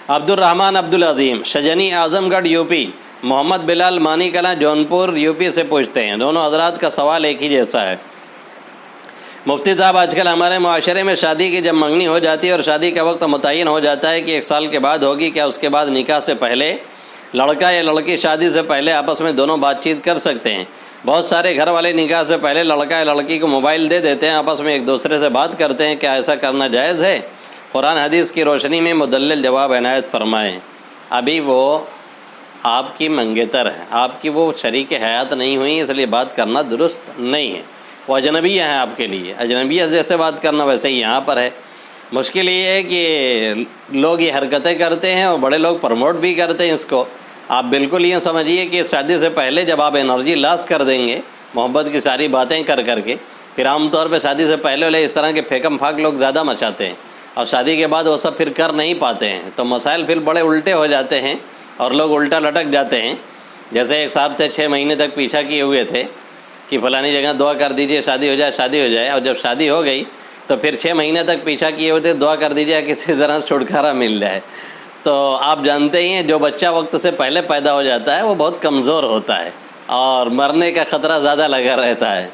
عبد الرحمن عبد العظیم شجنی اعظم گڑھ یوپی، محمد بلال مانی کلاں جونپور یوپی سے پوچھتے ہیں، دونوں حضرات کا سوال ایک ہی جیسا ہے۔ مفتی صاحب، آج کل ہمارے معاشرے میں شادی کی جب منگنی ہو جاتی ہے اور شادی کا وقت متعین ہو جاتا ہے کہ 1 سال کے بعد ہوگی، کیا اس کے بعد نکاح سے پہلے لڑکا یا لڑکی شادی سے پہلے آپس میں دونوں بات چیت کر سکتے ہیں؟ بہت سارے گھر والے نکاح سے پہلے لڑکا یا لڑکی کو موبائل دے دیتے ہیں، آپس میں ایک دوسرے سے بات کرتے ہیں، کیا ایسا کرنا جائز ہے؟ قرآن حدیث کی روشنی میں مدلل جواب عنایت فرمائیں۔ ابھی وہ آپ کی منگیتر ہے، آپ کی وہ شریک حیات نہیں ہوئی، اس لیے بات کرنا درست نہیں ہے۔ وہ اجنبیہ ہیں آپ کے لیے، اجنبیہ جیسے بات کرنا ویسے ہی یہاں پر ہے۔ مشکل یہ ہے کہ لوگ یہ حرکتیں کرتے ہیں اور بڑے لوگ پروموٹ بھی کرتے ہیں اس کو۔ آپ بالکل یہ سمجھیے کہ شادی سے پہلے جب آپ انرجی لاس کر دیں گے محبت کی ساری باتیں کر کر کے، پھر عام طور پہ شادی سے پہلے اس طرح کے پھیکم پھاک لوگ زیادہ مچاتے ہیں اور شادی کے بعد وہ سب پھر کر نہیں پاتے ہیں، تو مسائل پھر بڑے الٹے ہو جاتے ہیں اور لوگ الٹا لٹک جاتے ہیں۔ جیسے ایک صاحب تھے 6 مہینے تک پیچھا کیے ہوئے تھے کہ فلانی جگہ دعا کر دیجئے شادی ہو جائے، شادی ہو جائے، اور جب شادی ہو گئی تو پھر 6 مہینے تک پیچھا کیے ہوئے تھے دعا کر دیجئے کسی طرح چھٹکارا مل جائے۔ تو آپ جانتے ہی ہیں جو بچہ وقت سے پہلے پیدا ہو جاتا ہے وہ بہت کمزور ہوتا ہے اور مرنے کا خطرہ زیادہ لگا رہتا ہے۔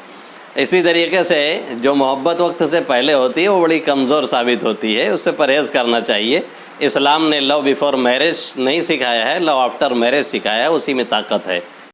اسی طریقے سے جو محبت وقت سے پہلے ہوتی ہے وہ بڑی کمزور ثابت ہوتی ہے، اس سے پرہیز کرنا چاہیے۔ اسلام نے لو بیفور میرج نہیں سکھایا ہے، لو آفٹر میرج سکھایا ہے، اسی میں طاقت ہے۔